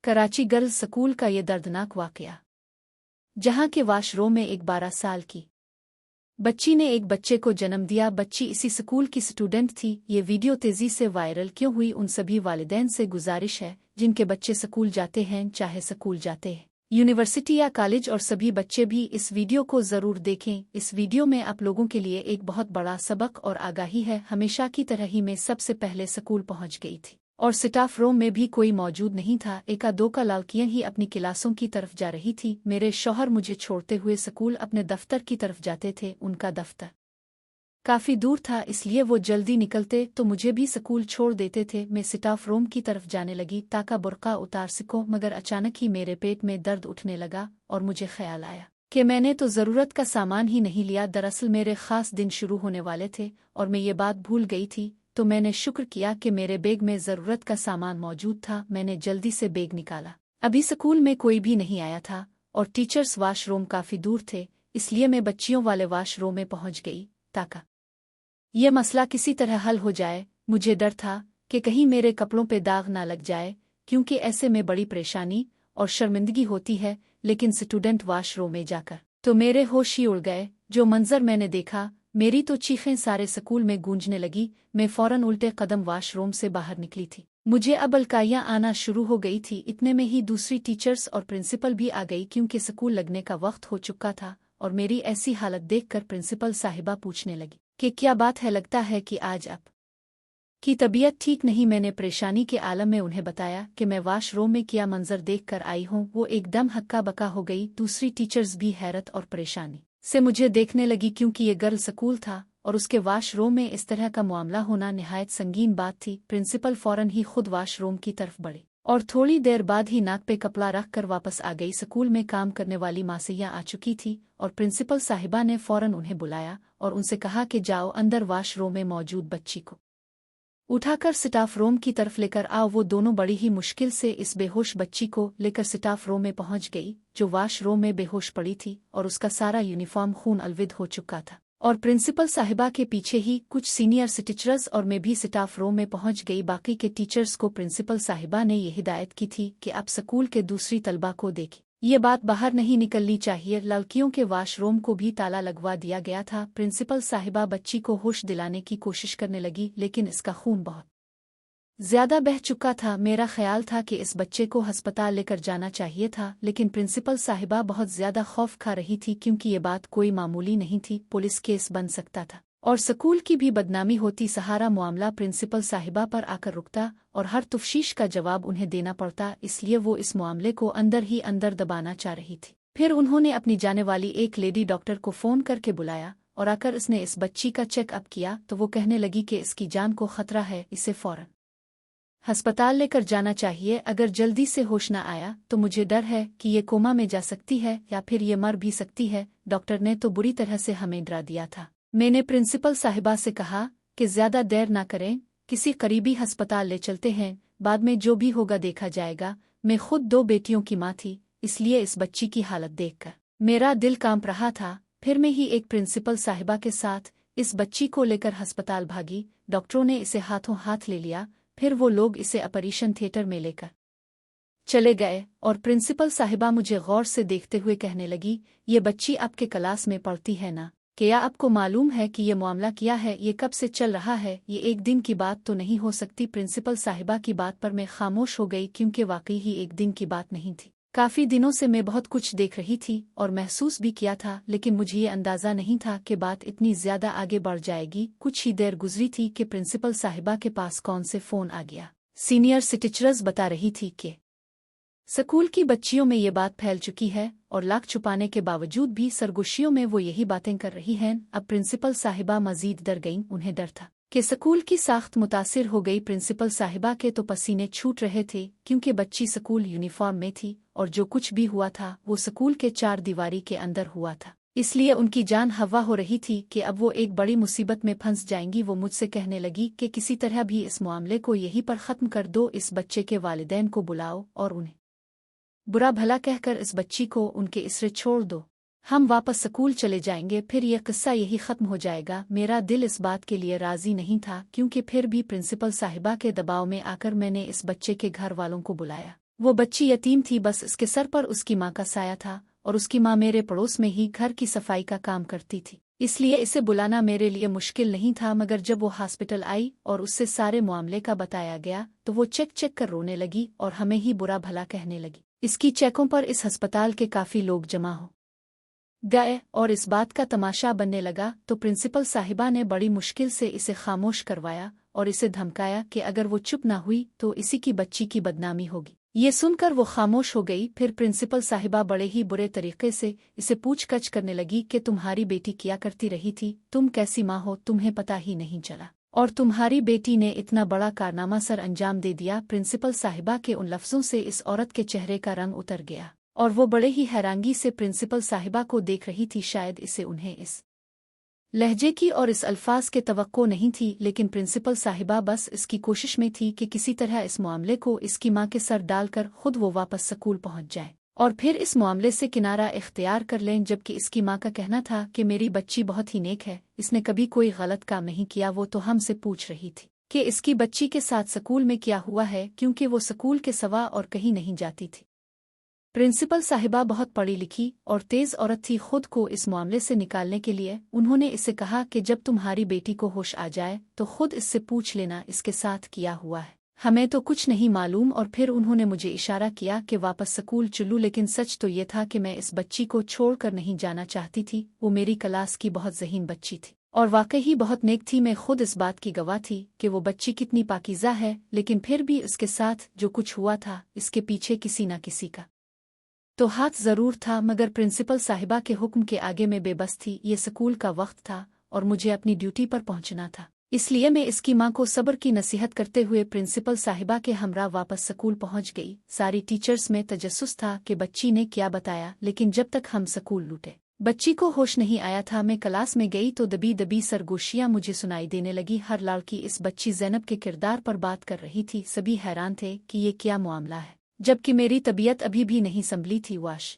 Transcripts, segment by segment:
Karachi girls school का ये दर्दनाक वाकया, जहां के वाशरूम में एक 12 साल की बच्ची ने एक बच्चे को जन्म दिया। बच्ची इसी स्कूल की स्टूडेंट थी। ये वीडियो तेजी से वायरल क्यों हुई? उन सभी वालिदैन से गुजारिश है जिनके बच्चे स्कूल जाते हैं, चाहे स्कूल जाते हैं यूनिवर्सिटी या कॉलेज, और सभी बच्चे भी इस वीडियो को ज़रूर देखें। इस वीडियो में आप लोगों के लिए एक बहुत बड़ा सबक और आगाही है। हमेशा की तरह ही मैं सबसे पहले स्कूल पहुंच गई थी और स्टाफ रूम में भी कोई मौजूद नहीं था। एका दो का लड़कियां ही अपनी क्लासों की तरफ जा रही थी। मेरे शौहर मुझे छोड़ते हुए स्कूल अपने दफ्तर की तरफ जाते थे। उनका दफ्तर काफ़ी दूर था, इसलिए वो जल्दी निकलते तो मुझे भी स्कूल छोड़ देते थे। मैं स्टाफ रूम की तरफ जाने लगी ताकि बुर्का उतार सकूं, मगर अचानक ही मेरे पेट में दर्द उठने लगा और मुझे ख्याल आया कि मैंने तो ज़रूरत का सामान ही नहीं लिया। दरअसल मेरे ख़ास दिन शुरू होने वाले थे और मैं ये बात भूल गई थी। तो मैंने शुक्र किया कि मेरे बैग में ज़रूरत का सामान मौजूद था। मैंने जल्दी से बैग निकाला। अभी स्कूल में कोई भी नहीं आया था और टीचर्स वाशरूम काफ़ी दूर थे, इसलिए मैं बच्चियों वाले वाशरूम में पहुंच गई ताकि यह मसला किसी तरह हल हो जाए। मुझे डर था कि कहीं मेरे कपड़ों पे दाग ना लग जाए, क्योंकि ऐसे में बड़ी परेशानी और शर्मिंदगी होती है। लेकिन स्टूडेंट वाशरूम में जाकर तो मेरे होश ही उड़ गए। जो मंजर मैंने देखा, मेरी तो चीखें सारे स्कूल में गूंजने लगी। मैं फौरन उल्टे कदम वाशरूम से बाहर निकली थी। मुझे अब अलकाइयाँ आना शुरू हो गई थी। इतने में ही दूसरी टीचर्स और प्रिंसिपल भी आ गई, क्योंकि स्कूल लगने का वक्त हो चुका था। और मेरी ऐसी हालत देखकर प्रिंसिपल साहिबा पूछने लगी कि क्या बात है, लगता है कि आज आप की तबीयत ठीक नहीं। मैंने परेशानी के आलम में उन्हें बताया कि मैं वाशरूम में क्या मंजर देखकर आई हूँ। वो एकदम हक्का बक्का हो गई। दूसरी टीचर्स भी हैरत और परेशानी से मुझे देखने लगी, क्योंकि ये गर्ल स्कूल था और उसके वाशरूम में इस तरह का मामला होना निहायत संगीन बात थी। प्रिंसिपल फौरन ही खुद वाशरूम की तरफ बढ़े और थोड़ी देर बाद ही नाक पे कपड़ा रख कर वापस आ गई। स्कूल में काम करने वाली मासियाँ आ चुकी थी और प्रिंसिपल साहिबा ने फौरन उन्हें बुलाया और उनसे कहा कि जाओ अंदर वाशरूम में मौजूद बच्ची को उठाकर स्टाफ रूम की तरफ लेकर आओ। वो दोनों बड़ी ही मुश्किल से इस बेहोश बच्ची को लेकर स्टाफ रूम में पहुंच गई, जो वाशरूम में बेहोश पड़ी थी और उसका सारा यूनिफॉर्म खून अलविद हो चुका था। और प्रिंसिपल साहिबा के पीछे ही कुछ सीनियर टीचर्स और मैं भी स्टाफ रूम में पहुंच गई। बाकी के टीचर्स को प्रिंसिपल साहिबा ने ये हिदायत की थी कि आप स्कूल के दूसरी तलबा को देखें, ये बात बाहर नहीं निकलनी चाहिए। लड़कियों के वाशरूम को भी ताला लगवा दिया गया था। प्रिंसिपल साहिबा बच्ची को होश दिलाने की कोशिश करने लगी, लेकिन इसका खून बहुत ज्यादा बह चुका था। मेरा ख्याल था कि इस बच्चे को अस्पताल लेकर जाना चाहिए था, लेकिन प्रिंसिपल साहिबा बहुत ज्यादा खौफ खा रही थी, क्योंकि ये बात कोई मामूली नहीं थी। पुलिस केस बन सकता था और स्कूल की भी बदनामी होती। सहारा मामला प्रिंसिपल साहिबा पर आकर रुकता और हर तफ्तीश का जवाब उन्हें देना पड़ता, इसलिए वो इस मामले को अंदर ही अंदर दबाना चाह रही थी। फिर उन्होंने अपनी जाने वाली एक लेडी डॉक्टर को फ़ोन करके बुलाया और आकर इसने इस बच्ची का चेकअप किया तो वो कहने लगी कि इसकी जान को खतरा है, इसे फौरन अस्पताल लेकर जाना चाहिए। अगर जल्दी से होश न आया तो मुझे डर है कि ये कोमा में जा सकती है या फिर ये मर भी सकती है। डॉक्टर ने तो बुरी तरह से हमें डरा दिया था। मैंने प्रिंसिपल साहिबा से कहा कि ज़्यादा देर ना करें, किसी करीबी अस्पताल ले चलते हैं, बाद में जो भी होगा देखा जाएगा। मैं खुद 2 बेटियों की माँ थी, इसलिए इस बच्ची की हालत देखकर मेरा दिल कांप रहा था। फिर मैं ही एक प्रिंसिपल साहिबा के साथ इस बच्ची को लेकर अस्पताल भागी। डॉक्टरों ने इसे हाथों हाथ ले लिया। फिर वो लोग इसे ऑपरेशन थिएटर में लेकर चले गए और प्रिंसिपल साहिबा मुझे गौर से देखते हुए कहने लगी, ये बच्ची आपके क्लास में पढ़ती है ना? क्या आपको मालूम है कि ये मामला क्या है? ये कब से चल रहा है? ये एक दिन की बात तो नहीं हो सकती। प्रिंसिपल साहिबा की बात पर मैं खामोश हो गई, क्योंकि वाकई ही एक दिन की बात नहीं थी। काफ़ी दिनों से मैं बहुत कुछ देख रही थी और महसूस भी किया था, लेकिन मुझे ये अंदाज़ा नहीं था कि बात इतनी ज़्यादा आगे बढ़ जाएगी। कुछ ही देर गुजरी थी कि प्रिंसिपल साहिबा के पास कौन से फ़ोन आ गया। सीनियर टीचर्स बता रही थी कि स्कूल की बच्चियों में ये बात फैल चुकी है और लाख छुपाने के बावजूद भी सरगोशियों में वो यही बातें कर रही हैं। अब प्रिंसिपल साहिबा मजीद डर गईं। उन्हें डर था कि स्कूल की साख्त मुतासिर हो गई। प्रिंसिपल साहिबा के तो पसीने छूट रहे थे, क्योंकि बच्ची स्कूल यूनिफॉर्म में थी और जो कुछ भी हुआ था वो स्कूल के 4 दीवारी के अंदर हुआ था। इसलिए उनकी जान हवा हो रही थी कि अब वो एक बड़ी मुसीबत में फंस जाएंगी। वो मुझसे कहने लगी कि किसी तरह भी इस मामले को यहीं पर ख़त्म कर दो, इस बच्चे के वालिदैन को बुलाओ और उन्हें बुरा भला कहकर इस बच्ची को उनके इसरे छोड़ दो। हम वापस स्कूल चले जाएंगे, फिर यह किस्सा यही ख़त्म हो जाएगा। मेरा दिल इस बात के लिए राज़ी नहीं था, क्योंकि फिर भी प्रिंसिपल साहिबा के दबाव में आकर मैंने इस बच्चे के घर वालों को बुलाया। वो बच्ची यतीम थी, बस इसके सर पर उसकी माँ का साया था और उसकी माँ मेरे पड़ोस में ही घर की सफाई का काम करती थी, इसलिए इसे बुलाना मेरे लिए मुश्किल नहीं था। मगर जब वो हॉस्पिटल आई और उससे सारे मामले का बताया गया तो वो चेक चेक कर रोने लगी और हमें ही बुरा भला कहने लगी। इसकी चेकों पर इस अस्पताल के काफी लोग जमा हो गए और इस बात का तमाशा बनने लगा, तो प्रिंसिपल साहिबा ने बड़ी मुश्किल से इसे खामोश करवाया और इसे धमकाया कि अगर वो चुप ना हुई तो इसी की बच्ची की बदनामी होगी। ये सुनकर वो खामोश हो गई। फिर प्रिंसिपल साहिबा बड़े ही बुरे तरीके से इसे पूछकछ करने लगी कि तुम्हारी बेटी क्या करती रही थी, तुम कैसी माँ हो, तुम्हें पता ही नहीं चला, और तुम्हारी बेटी ने इतना बड़ा कारनामा सर अंजाम दे दिया। प्रिंसिपल साहिबा के उन लफ्जों से इस औरत के चेहरे का रंग उतर गया और वो बड़े ही हैरानगी से प्रिंसिपल साहिबा को देख रही थी। शायद इसे उन्हें इस लहजे की और इस अल्फाज के तवक्को नहीं थी, लेकिन प्रिंसिपल साहिबा बस इसकी कोशिश में थी कि किसी तरह इस मामले को इसकी माँ के सर डालकर खुद वो वापस स्कूल पहुंच जाए और फिर इस मामले से किनारा इख्तियार कर लें। जबकि इसकी माँ का कहना था कि मेरी बच्ची बहुत ही नेक है, इसने कभी कोई गलत काम नहीं किया। वो तो हमसे पूछ रही थी कि इसकी बच्ची के साथ स्कूल में क्या हुआ है, क्योंकि वो स्कूल के सिवा और कहीं नहीं जाती थी। प्रिंसिपल साहिबा बहुत पढ़ी लिखी और तेज औरत थी। खुद को इस मामले से निकालने के लिए उन्होंने इसे कहा कि जब तुम्हारी बेटी को होश आ जाए तो खुद इससे पूछ लेना इसके साथ किया हुआ है, हमें तो कुछ नहीं मालूम। और फिर उन्होंने मुझे इशारा किया कि वापस स्कूल चलूं, लेकिन सच तो ये था कि मैं इस बच्ची को छोड़कर नहीं जाना चाहती थी। वो मेरी क्लास की बहुत ज़हीन बच्ची थी और वाकई ही बहुत नेक थी। मैं खुद इस बात की गवाह थी कि वो बच्ची कितनी पाकीज़ा है, लेकिन फिर भी इसके साथ जो कुछ हुआ था इसके पीछे किसी न किसी का तो हाथ जरूर था। मगर प्रिंसिपल साहिबा के हुक्म के आगे मैं बेबस थी। ये स्कूल का वक्त था और मुझे अपनी ड्यूटी पर पहुंचना था, इसलिए मैं इसकी मां को सब्र की नसीहत करते हुए प्रिंसिपल साहिबा के हमरा वापस स्कूल पहुंच गई। सारी टीचर्स में तजस्सुस था कि बच्ची ने क्या बताया, लेकिन जब तक हम स्कूल लूटे बच्ची को होश नहीं आया था। मैं क्लास में गई तो दबी दबी सरगोशियां मुझे सुनाई देने लगी। हर लड़की इस बच्ची ज़ैनब के किरदार पर बात कर रही थी। सभी हैरान थे कि ये क्या मामला है, जबकि मेरी तबीयत अभी भी नहीं संभली थी। वाश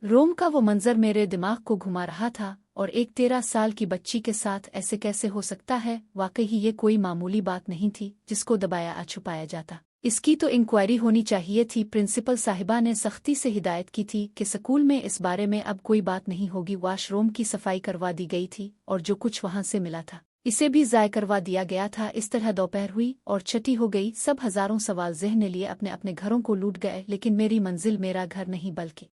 रोम का वो मंजर मेरे दिमाग को घुमा रहा था और एक 13 साल की बच्ची के साथ ऐसे कैसे हो सकता है। वाकई ही ये कोई मामूली बात नहीं थी जिसको दबाया छुपाया जाता। इसकी तो इंक्वायरी होनी चाहिए थी। प्रिंसिपल साहिबा ने सख्ती से हिदायत की थी कि स्कूल में इस बारे में अब कोई बात नहीं होगी। वाशरूम की सफाई करवा दी गई थी और जो कुछ वहां से मिला था इसे भी ज़ाय करवा दिया गया था। इस तरह दोपहर हुई और छठी हो गई। सब हजारों सवाल ज़हन लिए अपने अपने घरों को लूट गए, लेकिन मेरी मंजिल मेरा घर नहीं बल्कि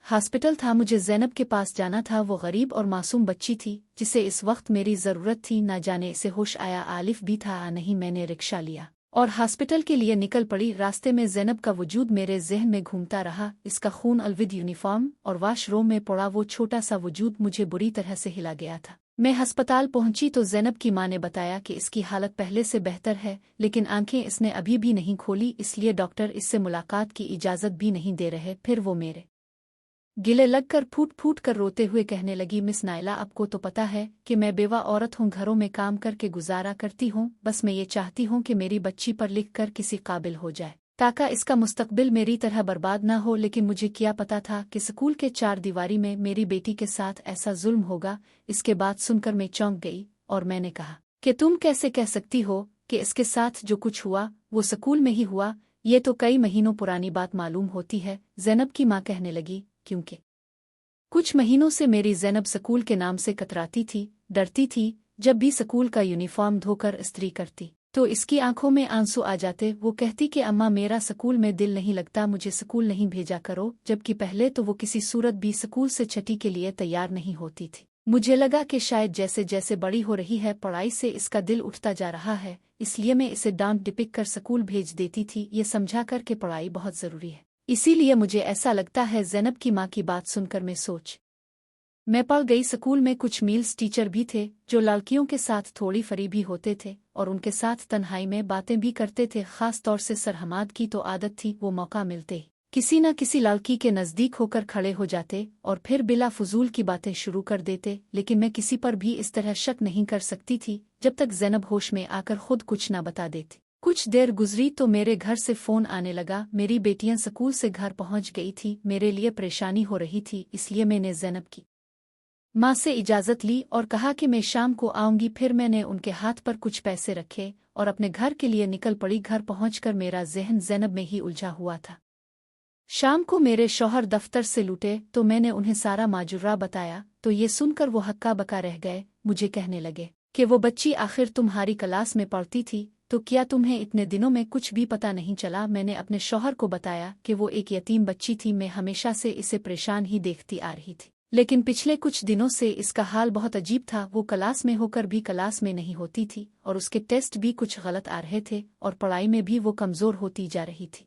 हॉस्पिटल था। मुझे ज़ैनब के पास जाना था। वो गरीब और मासूम बच्ची थी जिसे इस वक्त मेरी ज़रूरत थी। ना जाने इसे होश आया, आलिफ भी था नहीं। मैंने रिक्शा लिया और हॉस्पिटल के लिए निकल पड़ी। रास्ते में ज़ैनब का वजूद मेरे जहन में घूमता रहा। इसका खून अलविद यूनिफॉर्म और वाशरूम में पड़ा वो छोटा सा वजूद मुझे बुरी तरह से हिला गया था। मैं अस्पताल पहुंची तो ज़ैनब की मां ने बताया कि इसकी हालत पहले से बेहतर है, लेकिन आंखें इसने अभी भी नहीं खोली, इसलिए डॉक्टर इससे मुलाकात की इजाज़त भी नहीं दे रहे। फिर वो मेरे गिले लगकर फूट फूट कर रोते हुए कहने लगी, मिस नायला, आपको तो पता है कि मैं बेवा औरत हूँ, घरों में काम करके गुजारा करती हूँ। बस मैं ये चाहती हूँ कि मेरी बच्ची पर लिख कर किसी काबिल हो जाए ताकि इसका मुस्तकबिल मेरी तरह बर्बाद ना हो। लेकिन मुझे क्या पता था कि स्कूल के 4 दीवारी में मेरी बेटी के साथ ऐसा जुल्म होगा। इसके बाद सुनकर मैं चौंक गई और मैंने कहा कि तुम कैसे कह सकती हो कि इसके साथ जो कुछ हुआ वो स्कूल में ही हुआ? ये तो कई महीनों पुरानी बात मालूम होती है। ज़ैनब की माँ कहने लगी, क्योंकि कुछ महीनों से मेरी ज़ैनब स्कूल के नाम से कतराती थी, डरती थी। जब भी स्कूल का यूनिफॉर्म धोकर इस्त्री करती तो इसकी आंखों में आंसू आ जाते। वो कहती कि अम्मा, मेरा स्कूल में दिल नहीं लगता, मुझे स्कूल नहीं भेजा करो। जबकि पहले तो वो किसी सूरत भी स्कूल से छठी के लिए तैयार नहीं होती थी। मुझे लगा कि शायद जैसे जैसे बड़ी हो रही है पढ़ाई से इसका दिल उठता जा रहा है, इसलिए मैं इसे डांट डिपिक कर स्कूल भेज देती थी, ये समझा कर कि पढ़ाई बहुत ज़रूरी है। इसीलिए मुझे ऐसा लगता है। ज़ैनब की माँ की बात सुनकर मैं पड़ गई। स्कूल में कुछ मील्स टीचर भी थे जो लड़कियों के साथ थोड़ी फरीबी होते थे और उनके साथ तन्हाई में बातें भी करते थे। खास तौर से सर हमाद की तो आदत थी, वो मौका मिलते किसी न किसी लड़की के नज़दीक होकर खड़े हो जाते और फिर बिला फजूल की बातें शुरू कर देते। लेकिन मैं किसी पर भी इस तरह शक नहीं कर सकती थी जब तक ज़ैनब होश में आकर खुद कुछ न बता देती। कुछ देर गुजरी तो मेरे घर से फ़ोन आने लगा। मेरी बेटियां स्कूल से घर पहुंच गई थी। मेरे लिए परेशानी हो रही थी, इसलिए मैंने ज़ैनब की माँ से इजाज़त ली और कहा कि मैं शाम को आऊंगी। फिर मैंने उनके हाथ पर कुछ पैसे रखे और अपने घर के लिए निकल पड़ी। घर पहुंचकर मेरा ज़हन ज़ैनब में ही उलझा हुआ था। शाम को मेरे शौहर दफ्तर से लौटे तो मैंने उन्हें सारा माजरा बताया, तो ये सुनकर वो हक्का बका रह गए। मुझे कहने लगे कि वो बच्ची आखिर तुम्हारी क्लास में पढ़ती थी, तो क्या तुम्हें इतने दिनों में कुछ भी पता नहीं चला? मैंने अपने शौहर को बताया कि वो एक यतीम बच्ची थी, मैं हमेशा से इसे परेशान ही देखती आ रही थी, लेकिन पिछले कुछ दिनों से इसका हाल बहुत अजीब था। वो क्लास में होकर भी क्लास में नहीं होती थी और उसके टेस्ट भी कुछ गलत आ रहे थे और पढ़ाई में भी वो कमज़ोर होती जा रही थी।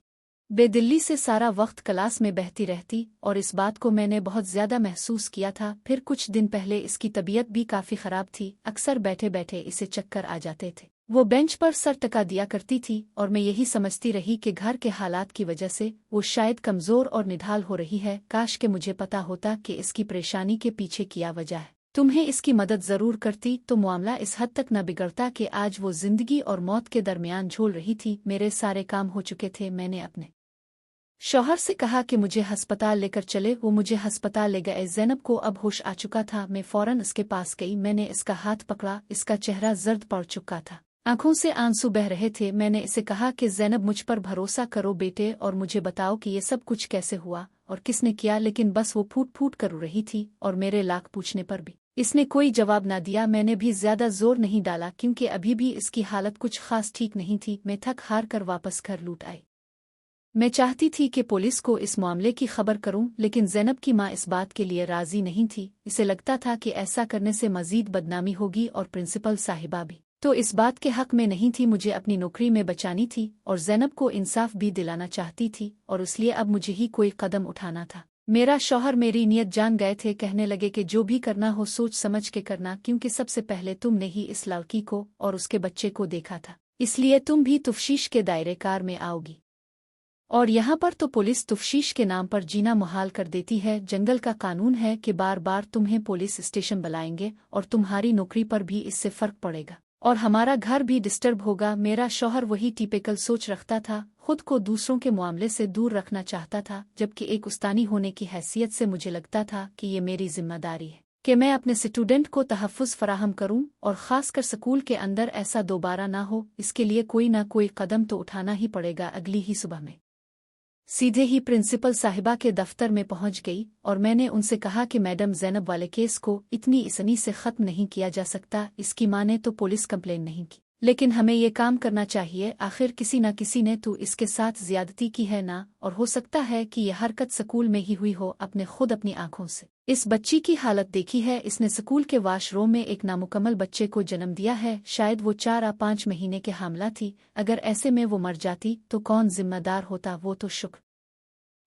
बेदिल्ली से सारा वक्त क्लास में बहती रहती और इस बात को मैंने बहुत ज़्यादा महसूस किया था। फिर कुछ दिन पहले इसकी तबीयत भी काफ़ी ख़राब थी। अक्सर बैठे बैठे इसे चक्कर आ जाते थे। वो बेंच पर सर टिका दिया करती थी और मैं यही समझती रही कि घर के हालात की वजह से वो शायद कमज़ोर और निढाल हो रही है। काश के मुझे पता होता कि इसकी परेशानी के पीछे क्या वजह है। तुम्हें इसकी मदद ज़रूर करती तो मामला इस हद तक न बिगड़ता कि आज वो ज़िंदगी और मौत के दरमियान झूल रही थी। मेरे सारे काम हो चुके थे। मैंने अपने शौहर से कहा कि मुझे हस्पताल लेकर चले। वो मुझे हस्पताल ले गए। ज़ैनब को अब होश आ चुका था। मैं फ़ौरन इसके पास गई। मैंने इसका हाथ पकड़ा। इसका चेहरा जर्द पड़ चुका था, आंखों से आंसू बह रहे थे। मैंने इसे कहा कि ज़ैनब, मुझ पर भरोसा करो बेटे और मुझे बताओ कि ये सब कुछ कैसे हुआ और किसने किया। लेकिन बस वो फूट फूट कर रो रही थी और मेरे लाख पूछने पर भी इसने कोई जवाब ना दिया। मैंने भी ज्यादा जोर नहीं डाला क्योंकि अभी भी इसकी हालत कुछ खास ठीक नहीं थी। मैं थक हार कर वापस घर लौट आई। मैं चाहती थी कि पुलिस को इस मामले की खबर करूं, लेकिन ज़ैनब की मां इस बात के लिए राजी नहीं थी। इसे लगता था कि ऐसा करने से मजीद बदनामी होगी और प्रिंसिपल साहिबा भी तो इस बात के हक में नहीं थी। मुझे अपनी नौकरी में बचानी थी और ज़ैनब को इंसाफ भी दिलाना चाहती थी और इसलिए अब मुझे ही कोई कदम उठाना था। मेरा शौहर मेरी नीयत जान गए थे। कहने लगे कि जो भी करना हो सोच समझ के करना, क्योंकि सबसे पहले तुमने ही इस लड़की को और उसके बच्चे को देखा था, इसलिए तुम भी तफ्तीश के दायरे कार में आओगी। और यहाँ पर तो पुलिस तफ्तीश के नाम पर जीना मुहाल कर देती है। जंगल का कानून है कि बार बार तुम्हें पुलिस स्टेशन बुलाएंगे और तुम्हारी नौकरी पर भी इससे फर्क पड़ेगा और हमारा घर भी डिस्टर्ब होगा। मेरा शौहर वही टिपिकल सोच रखता था, खुद को दूसरों के मामले से दूर रखना चाहता था, जबकि एक उस्तानी होने की हैसियत से मुझे लगता था कि ये मेरी जिम्मेदारी है कि मैं अपने स्टूडेंट को तहफ़्फ़ुज़ फराहम करूं और ख़ासकर स्कूल के अंदर ऐसा दोबारा ना हो। इसके लिए कोई ना कोई कदम तो उठाना ही पड़ेगा। अगली ही सुबह में सीधे ही प्रिंसिपल साहिबा के दफ्तर में पहुंच गई और मैंने उनसे कहा कि मैडम, ज़ैनब वाले केस को इतनी आसानी से ख़त्म नहीं किया जा सकता। इसकी मां ने तो पुलिस कंप्लेन नहीं की, लेकिन हमें ये काम करना चाहिए। आखिर किसी न किसी ने तो इसके साथ ज्यादती की है ना, और हो सकता है कि यह हरकत स्कूल में ही हुई हो। अपने खुद अपनी आंखों से इस बच्ची की हालत देखी है। इसने स्कूल के वॉशरूम में एक नामुकम्मल बच्चे को जन्म दिया है। शायद वो 4 या 5 महीने के हामला थी। अगर ऐसे में वो मर जाती तो कौन जिम्मेदार होता? वो तो शुक्र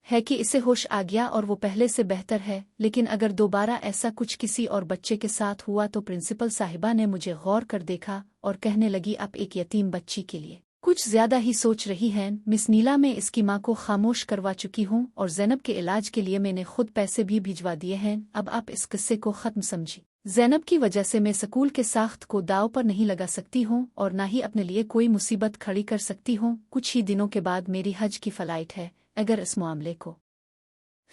है कि इसे होश आ गया और वो पहले से बेहतर है, लेकिन अगर दोबारा ऐसा कुछ किसी और बच्चे के साथ हुआ तो प्रिंसिपल साहिबा ने मुझे गौर कर देखा और कहने लगी, अब एक यतीम बच्ची के लिए कुछ ज्यादा ही सोच रही हैं मिस नीला। मैं इसकी मां को खामोश करवा चुकी हूं और ज़ैनब के इलाज के लिए मैंने खुद पैसे भी भिजवा दिए हैं। अब आप इस किस्से को खत्म समझी। ज़ैनब की वजह से मैं स्कूल के साख्त को दाव पर नहीं लगा सकती हूँ और ना ही अपने लिए कोई मुसीबत खड़ी कर सकती हूँ। कुछ ही दिनों के बाद मेरी हज की फ्लाइट है। अगर इस मामले को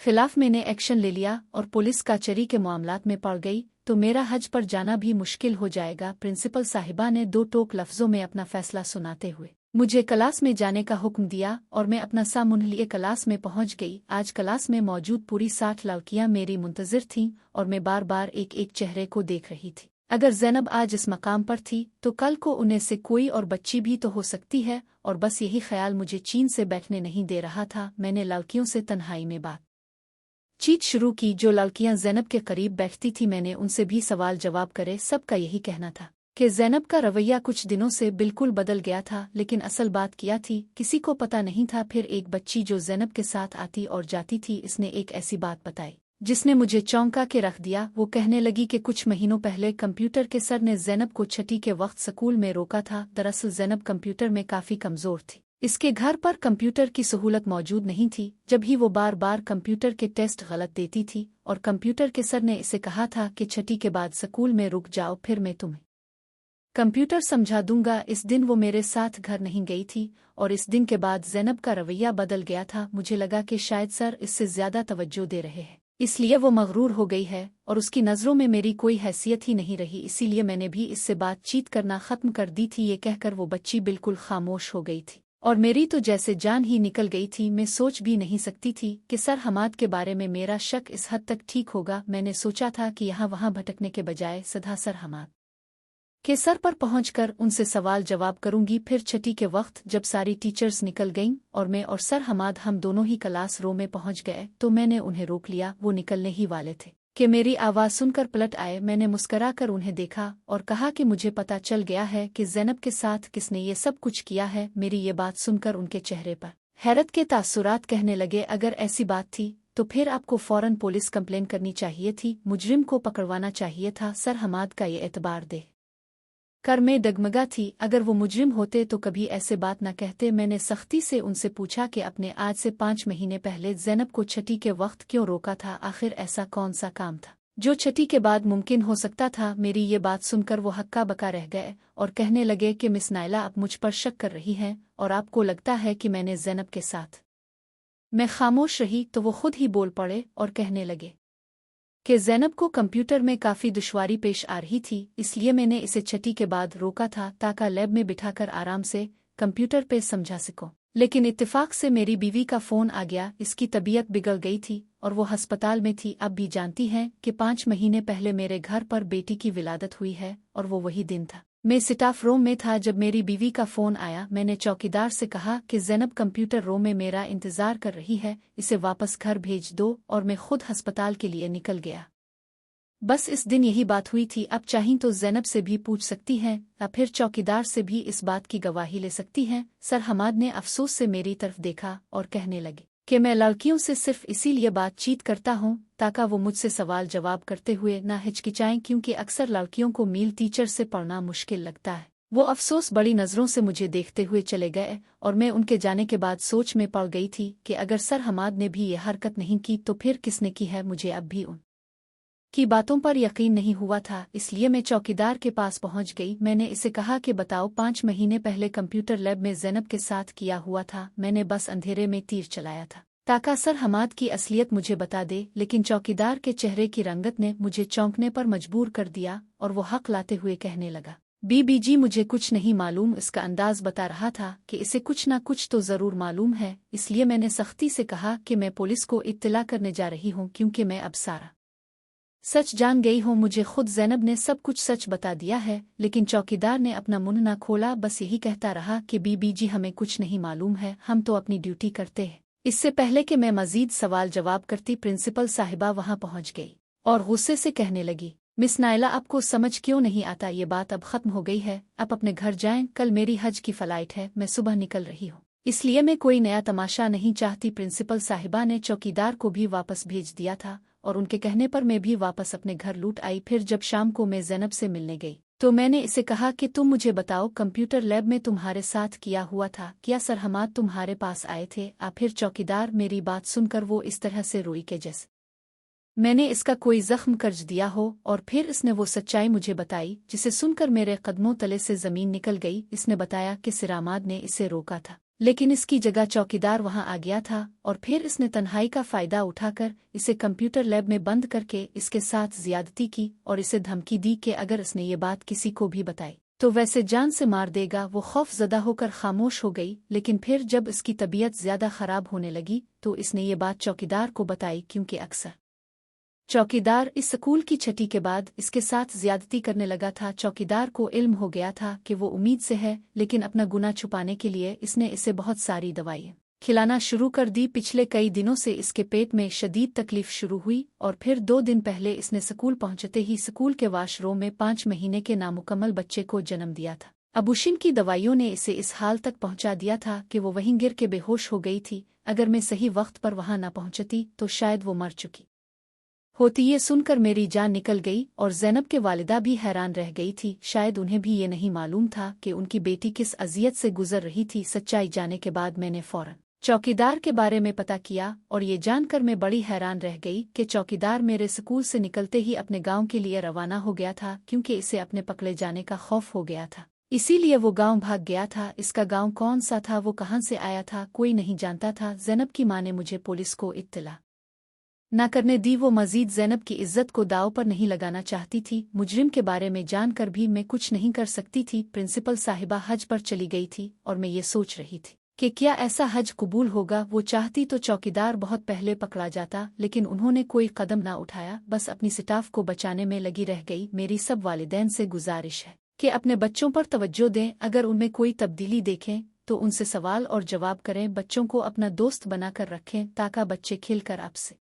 खिलाफ मैंने एक्शन ले लिया और पुलिस कचहरी के मामलात में पड़ गई तो मेरा हज पर जाना भी मुश्किल हो जाएगा। प्रिंसिपल साहिबा ने 2 टोक लफ्जों में अपना फैसला सुनाते हुए मुझे क्लास में जाने का हुक्म दिया और मैं अपना सामान लिए क्लास में पहुंच गई। आज क्लास में मौजूद पूरी 60 लड़कियां मेरी मुंतजिर थीं और मैं बार बार एक एक चेहरे को देख रही थी। अगर ज़ैनब आज इस मकाम पर थी तो कल को उन्हें से कोई और बच्ची भी तो हो सकती है, और बस यही ख्याल मुझे चैन से बैठने नहीं दे रहा था। मैंने लड़कियों से तन्हाई में बातचीत शुरू की। जो लड़कियां ज़ैनब के करीब बैठती थी मैंने उनसे भी सवाल जवाब करे। सबका यही कहना था कि ज़ैनब का रवैया कुछ दिनों से बिल्कुल बदल गया था, लेकिन असल बात क्या थी किसी को पता नहीं था। फिर एक बच्ची जो ज़ैनब के साथ आती और जाती थी, इसने एक ऐसी बात बताई जिसने मुझे चौंका के रख दिया। वो कहने लगी कि कुछ महीनों पहले कंप्यूटर के सर ने ज़ैनब को छठी के वक्त स्कूल में रोका था। दरअसल ज़ैनब कंप्यूटर में काफ़ी कमज़ोर थी। इसके घर पर कंप्यूटर की सहूलत मौजूद नहीं थी। जब ही वो बार बार कंप्यूटर के टेस्ट गलत देती थी और कंप्यूटर के सर ने इसे कहा था कि छठी के बाद स्कूल में रुक जाओ, फिर मैं तुम्हें कंप्यूटर समझा दूंगा। इस दिन वो मेरे साथ घर नहीं गई थी और इस दिन के बाद ज़ैनब का रवैया बदल गया था। मुझे लगा कि शायद सर इससे ज्यादा तवज्जो दे रहे हैं, इसलिए वो मगरूर हो गई है और उसकी नज़रों में मेरी कोई हैसियत ही नहीं रही। इसीलिए मैंने भी इससे बातचीत करना ख़त्म कर दी थी। ये कहकर वो बच्ची बिल्कुल खामोश हो गई थी और मेरी तो जैसे जान ही निकल गई थी। मैं सोच भी नहीं सकती थी कि सर हमाद के बारे में मेरा शक इस हद तक ठीक होगा। मैंने सोचा था कि यहाँ वहाँ भटकने के बजाय सदा सर हमाद के सर पर पहुंचकर उनसे सवाल जवाब करूंगी। फिर छठी के वक्त जब सारी टीचर्स निकल गईं और मैं और सर हमाद हम दोनों ही क्लास रूम में पहुंच गए तो मैंने उन्हें रोक लिया। वो निकलने ही वाले थे कि मेरी आवाज़ सुनकर पलट आए। मैंने मुस्करा कर उन्हें देखा और कहा कि मुझे पता चल गया है कि ज़ैनब के साथ किसने ये सब कुछ किया है। मेरी ये बात सुनकर उनके चेहरे पर हैरत के तासुरात कहने लगे, अगर ऐसी बात थी तो फिर आपको फौरन पुलिस कंप्लेन करनी चाहिए थी, मुजरिम को पकड़वाना चाहिए था। सर हमाद का ये एतबार दे कर मैं डगमगा थी। अगर वो मुजरिम होते तो कभी ऐसे बात न कहते। मैंने सख्ती से उनसे पूछा कि अपने आज से 5 महीने पहले ज़ैनब को छठी के वक्त क्यों रोका था? आखिर ऐसा कौन सा काम था जो छठी के बाद मुमकिन हो सकता था? मेरी ये बात सुनकर वो हक्का बका रह गए और कहने लगे कि मिस नायला अब मुझ पर शक कर रही हैं और आपको लगता है कि मैंने ज़ैनब के साथ। मैं खामोश रही तो वो खुद ही बोल पड़े और कहने लगे कि ज़ैनब को कंप्यूटर में काफ़ी दुश्वारी पेश आ रही थी, इसलिए मैंने इसे छठी के बाद रोका था ताकि लैब में बिठाकर आराम से कंप्यूटर पे समझा सको। लेकिन इत्तेफाक से मेरी बीवी का फ़ोन आ गया। इसकी तबीयत बिगड़ गई थी और वो अस्पताल में थी। अब भी जानती हैं कि 5 महीने पहले मेरे घर पर बेटी की विलादत हुई है और वो वही दिन था। मैं स्टाफ रूम में था जब मेरी बीवी का फ़ोन आया। मैंने चौकीदार से कहा कि ज़ैनब कंप्यूटर रूम में मेरा इंतज़ार कर रही है, इसे वापस घर भेज दो और मैं खुद अस्पताल के लिए निकल गया। बस इस दिन यही बात हुई थी। अब चाहें तो ज़ैनब से भी पूछ सकती हैं या फिर चौकीदार से भी इस बात की गवाही ले सकती हैं। सर हमाद ने अफसोस से मेरी तरफ देखा और कहने लगे कि मैं लड़कियों से सिर्फ इसीलिए बातचीत करता हूँ ताकि वो मुझसे सवाल जवाब करते हुए ना हिचकिचाएं, क्योंकि अक्सर लड़कियों को मेल टीचर से पढ़ना मुश्किल लगता है। वो अफसोस बड़ी नज़रों से मुझे देखते हुए चले गए और मैं उनके जाने के बाद सोच में पड़ गई थी कि अगर सर हमाद ने भी ये हरकत नहीं की तो फिर किसने की है। मुझे अब भी उन की बातों पर यकीन नहीं हुआ था, इसलिए मैं चौकीदार के पास पहुंच गई। मैंने इसे कहा कि बताओ, 5 महीने पहले कंप्यूटर लैब में ज़ैनब के साथ किया हुआ था। मैंने बस अंधेरे में तीर चलाया था ताकि सर हमाद की असलियत मुझे बता दे, लेकिन चौकीदार के चेहरे की रंगत ने मुझे चौंकने पर मजबूर कर दिया और वो हक लाते हुए कहने लगा, बीबी मुझे कुछ नहीं मालूम। इसका अंदाज बता रहा था कि इसे कुछ ना कुछ तो ज़रूर मालूम है। इसलिए मैंने सख्ती से कहा कि मैं पुलिस को इत्तला करने जा रही हूँ, क्योंकि मैं अब सारा सच जान गई हूँ। मुझे खुद ज़ैनब ने सब कुछ सच बता दिया है। लेकिन चौकीदार ने अपना मुंह ना खोला, बस यही कहता रहा कि बीबी हमें कुछ नहीं मालूम है, हम तो अपनी ड्यूटी करते हैं। इससे पहले कि मैं मजीद सवाल जवाब करती, प्रिंसिपल साहिबा वहां पहुंच गई और गुस्से से कहने लगी, मिस नायला आपको समझ क्यों नहीं आता? ये बात अब खत्म हो गई है, आप अपने घर जाएं। कल मेरी हज की फ्लाइट है, मैं सुबह निकल रही हूँ, इसलिए मैं कोई नया तमाशा नहीं चाहती। प्रिंसिपल साहिबा ने चौकीदार को भी वापस भेज दिया था और उनके कहने पर मैं भी वापस अपने घर लौट आई। फिर जब शाम को मैं ज़ैनब से मिलने गई तो मैंने इसे कहा कि तुम मुझे बताओ, कंप्यूटर लैब में तुम्हारे साथ किया हुआ था, क्या सर हमाद तुम्हारे पास आए थे? फिर चौकीदार मेरी बात सुनकर वो इस तरह से रोई के जैसे मैंने इसका कोई जख्म कर्ज दिया हो। और फिर इसने वो सच्चाई मुझे बताई जिसे सुनकर मेरे कदमों तले से ज़मीन निकल गई। इसने बताया कि सिरामाद ने इसे रोका था, लेकिन इसकी जगह चौकीदार वहां आ गया था और फिर इसने तन्हाई का फ़ायदा उठाकर इसे कंप्यूटर लैब में बंद करके इसके साथ ज़्यादती की और इसे धमकी दी कि अगर इसने ये बात किसी को भी बताई तो वैसे जान से मार देगा। वो खौफज़दा होकर खामोश हो गई, लेकिन फिर जब इसकी तबीयत ज़्यादा ख़राब होने लगी तो इसने ये बात चौकीदार को बताई, क्योंकि अक्सर चौकीदार इस स्कूल की छठी के बाद इसके साथ ज्यादती करने लगा था। चौकीदार को इल्म हो गया था कि वो उम्मीद से है, लेकिन अपना गुनाह छुपाने के लिए इसने इसे बहुत सारी दवाइयाँ खिलाना शुरू कर दी। पिछले कई दिनों से इसके पेट में शदीद तकलीफ शुरू हुई और फिर 2 दिन पहले इसने स्कूल पहुंचते ही स्कूल के वाशरूम में 5 महीने के नामुकम्मल बच्चे को जन्म दिया था। अबूशिन की दवाइयों ने इसे इस हाल तक पहुंचा दिया था कि वो वहीं गिर के बेहोश हो गई थी। अगर मैं सही वक्त पर वहां न पहुंचती तो शायद वो मर चुकी होती। ये सुनकर मेरी जान निकल गई और ज़ैनब के वालिदा भी हैरान रह गई थी। शायद उन्हें भी ये नहीं मालूम था कि उनकी बेटी किस अजियत से गुजर रही थी। सच्चाई जाने के बाद मैंने फौरन चौकीदार के बारे में पता किया और ये जानकर मैं बड़ी हैरान रह गई कि चौकीदार मेरे स्कूल से निकलते ही अपने गांव के लिए रवाना हो गया था, क्योंकि इसे अपने पकड़े जाने का खौफ हो गया था। इसीलिए वो गांव भाग गया था। इसका गांव कौन सा था, वो कहाँ से आया था, कोई नहीं जानता था। ज़ैनब की माँ ने मुझे पुलिस को इत्तला نہ کرنے دی وہ مزید زینب کی عزت کو داؤ پر نہیں لگانا چاہتی تھی۔ مجرم کے بارے میں جان کر بھی میں کچھ نہیں کر سکتی تھی۔ پرنسپل صاحبہ حج پر چلی گئی تھی اور میں یہ سوچ رہی تھی کہ کیا ایسا حج قبول ہوگا۔ وہ چاہتی تو چوکیدار بہت پہلے پکڑا جاتا، لیکن انہوں نے کوئی قدم نہ اٹھایا، بس اپنی سٹاف کو بچانے میں لگی رہ گئی۔ میری سب والدین سے گزارش ہے کہ اپنے بچوں پر توجہ دیں، اگر ان میں کوئی تبدیلی دیکھیں تو ان سے سوال اور جواب کریں، بچوں کو اپنا دوست بنا کر رکھیں تاکہ بچے کھل کر آپ سے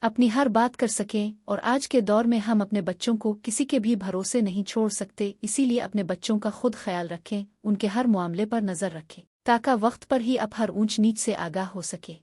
اپنی ہر بات کر سکیں۔ اور آج کے دور میں ہم اپنے بچوں کو کسی کے بھی بھروسے نہیں چھوڑ سکتے، اسی لیے اپنے بچوں کا خود خیال رکھیں، ان کے ہر معاملے پر نظر رکھیں تاکہ وقت پر ہی اب ہر اونچ نیچ سے آگاہ ہو سکے۔